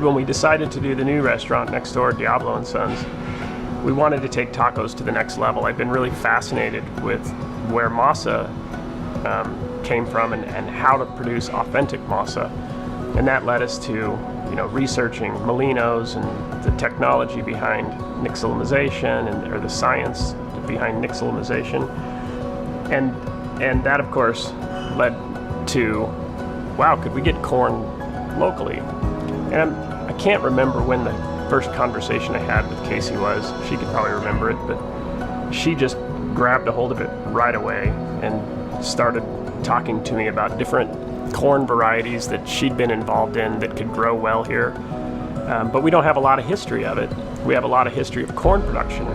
when we decided to do the new restaurant next door, Diablo and Sons, we wanted to take tacos to the next level. I've been really fascinated with where masa came from and how to produce authentic masa. And that led us to, researching molinos and the technology behind nixtamalization or the science behind nixtamalization. And that, of course, led to, wow, could we get corn locally? And I can't remember when the first conversation I had with Casey was. She could probably remember it, but she just grabbed a hold of it right away and started talking to me about different corn varieties that she'd been involved in that could grow well here. But we don't have a lot of history of it. We have a lot of history of corn production,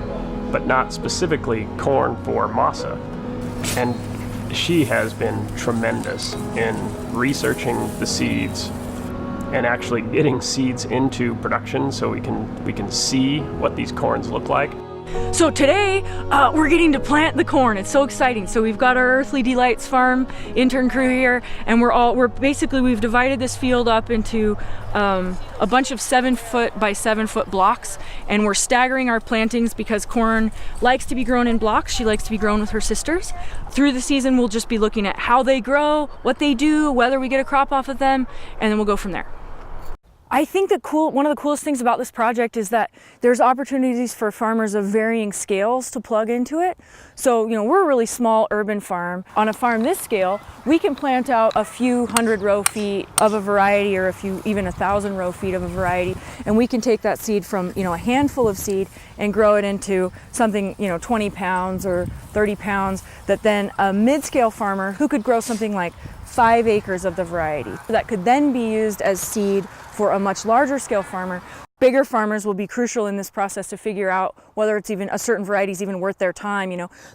but not specifically corn for masa. And she has been tremendous in researching the seeds and actually getting seeds into production so we can see what these corns look like. So today we're getting to plant the corn. It's so exciting. So we've got our Earthly Delights farm intern crew here, and we've divided this field up into a bunch of 7-foot by 7-foot blocks, and we're staggering our plantings because corn likes to be grown in blocks. She likes to be grown with her sisters. Through the season, we'll just be looking at how they grow, what they do, whether we get a crop off of them, and then we'll go from there. I think one of the coolest things about this project is that there's opportunities for farmers of varying scales to plug into it. So, we're a really small urban farm. On a farm this scale, we can plant out a few hundred row feet of a variety, or even 1,000 row feet of a variety, and we can take that seed from, a handful of seed and grow it into something, 20 pounds or 30 pounds, that then a mid-scale farmer who could grow something like 5 acres of the variety that could then be used as seed for a much larger scale farmer. Bigger farmers will be crucial in this process to figure out whether it's even a certain variety is even worth their time.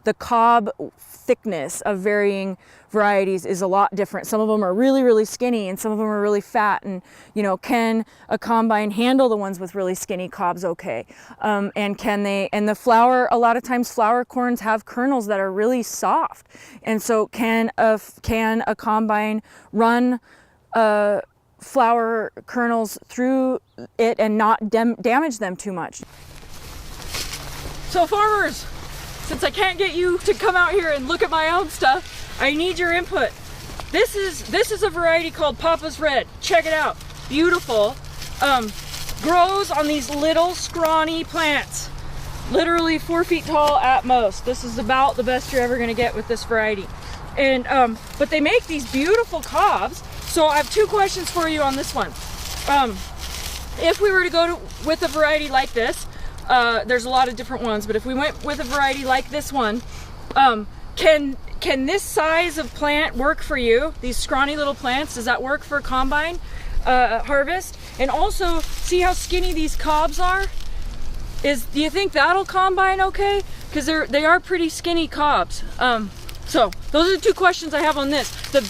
The cob thickness of varying varieties is a lot different. Some of them are really, really skinny, and some of them are really fat. And can a combine handle the ones with really skinny cobs okay? And the flour, a lot of times flour corns have kernels that are really soft. And so can a combine run flour kernels through it and not damage them too much? So farmers, since I can't get you to come out here and look at my own stuff, I need your input. This is a variety called Papa's Red. Check it out. Beautiful. Grows on these little scrawny plants. Literally 4 feet tall at most. This is about the best you're ever gonna get with this variety. And but they make these beautiful cobs. So I have 2 questions for you on this one. If we were to go with a variety like this, there's a lot of different ones, but if we went with a variety like this one, can this size of plant work for you? These scrawny little plants, does that work for a combine harvest? And also, see how skinny these cobs are? Do you think that'll combine okay? Because they are pretty skinny cobs. So those are the 2 questions I have on this. The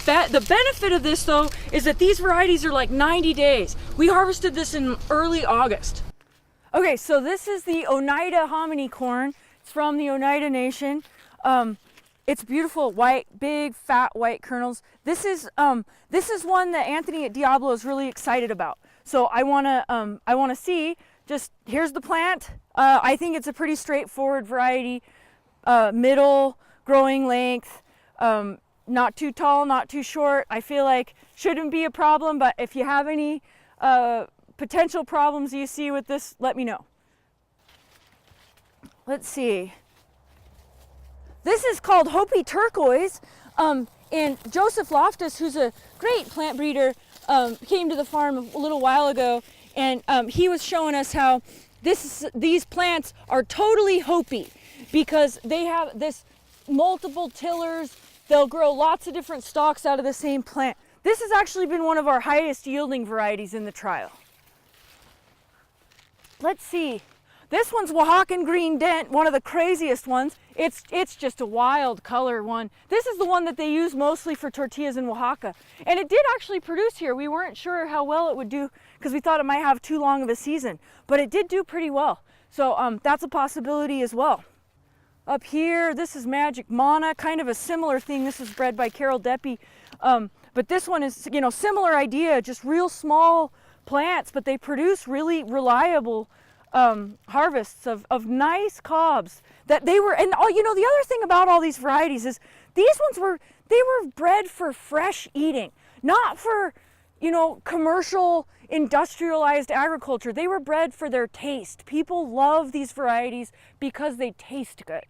benefit of this, though, is that these varieties are like 90 days. We harvested this in early August. Okay, so this is the Oneida hominy corn. It's from the Oneida Nation. It's beautiful, white, big, fat, white kernels. This is one that Anthony at Diablo is really excited about. So I wanna see. Just here's the plant. I think it's a pretty straightforward variety, middle growing length, not too tall, not too short. I feel like shouldn't be a problem, but if you have any potential problems you see with this, let me know. Let's see. This is called Hopi Turquoise, and Joseph Loftus, who's a great plant breeder, came to the farm a little while ago, and he was showing us how these plants are totally Hopi because they have this multiple tillers. They'll grow lots of different stalks out of the same plant. This has actually been one of our highest yielding varieties in the trial. Let's see. This one's Oaxacan Green Dent, one of the craziest ones. It's just a wild color one. This is the one that they use mostly for tortillas in Oaxaca. And it did actually produce here. We weren't sure how well it would do because we thought it might have too long of a season, but it did do pretty well. So that's a possibility as well. Up here, this is Magic Mana, kind of a similar thing. This is bred by Carol Deppy. But this one is, similar idea, just real small plants, but they produce really reliable harvests of nice cobs that they were. And all, you know, the other thing about all these varieties is these ones were bred for fresh eating, not for, you know, commercial industrialized agriculture. They were bred for their taste. People love these varieties because they taste good.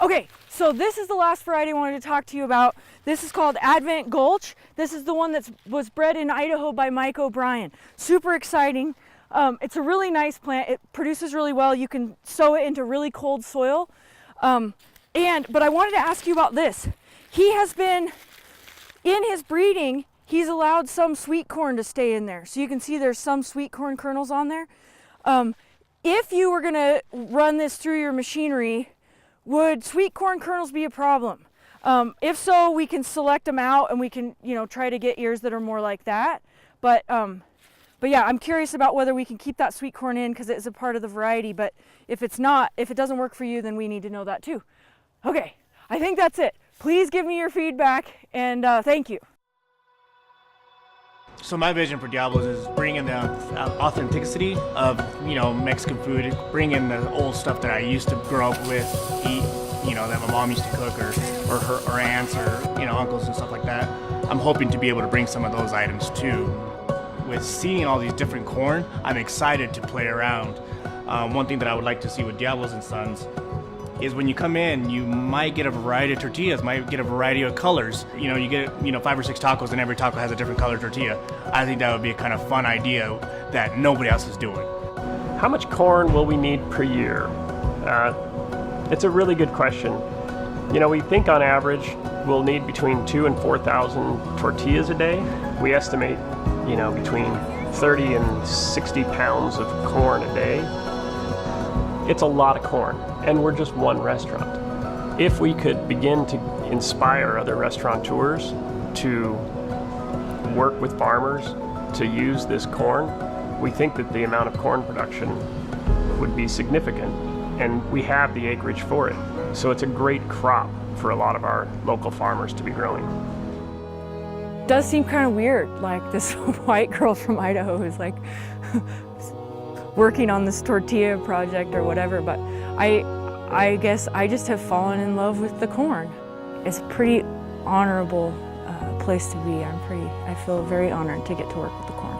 Okay, so this is the last variety I wanted to talk to you about. This is called Advent Gulch. This is the one that was bred in Idaho by Mike O'Brien. Super exciting. It's a really nice plant. It produces really well. You can sow it into really cold soil. But I wanted to ask you about this. He has been, in his breeding, he's allowed some sweet corn to stay in there. So you can see there's some sweet corn kernels on there. If you were gonna run this through your machinery, would sweet corn kernels be a problem? If so, we can select them out and we can, you know, try to get ears that are more like that. But yeah, I'm curious about whether we can keep that sweet corn in because it is a part of the variety. But if it's not, if it doesn't work for you, then we need to know that too. Okay, I think that's it. Please give me your feedback and thank you. So my vision for Diablos is bringing the authenticity of, you know, Mexican food, bringing the old stuff that I used to grow up with, eat, you know, that my mom used to cook, or her aunts, or, you know, uncles and stuff like that. I'm hoping to be able to bring some of those items too. With seeing all these different corn, I'm excited to play around. One thing that I would like to see with Diablos and Sons is when you come in, you might get a variety of tortillas, might get a variety of colors. You know, you get, you know, 5 or 6 tacos and every taco has a different color tortilla. I think that would be a kind of fun idea that nobody else is doing. How much corn will we need per year? It's a really good question. You know, we think on average we'll need between 2,000 and 4,000 tortillas a day. We estimate, you know, between 30 and 60 pounds of corn a day. It's a lot of corn, and we're just one restaurant. If we could begin to inspire other restaurateurs to work with farmers to use this corn, we think that the amount of corn production would be significant, and we have the acreage for it. So it's a great crop for a lot of our local farmers to be growing. It does seem kind of weird, like this white girl from Idaho who's like working on this tortilla project or whatever, but I guess I just have fallen in love with the corn. It's a pretty honorable place to be. I feel very honored to get to work with the corn.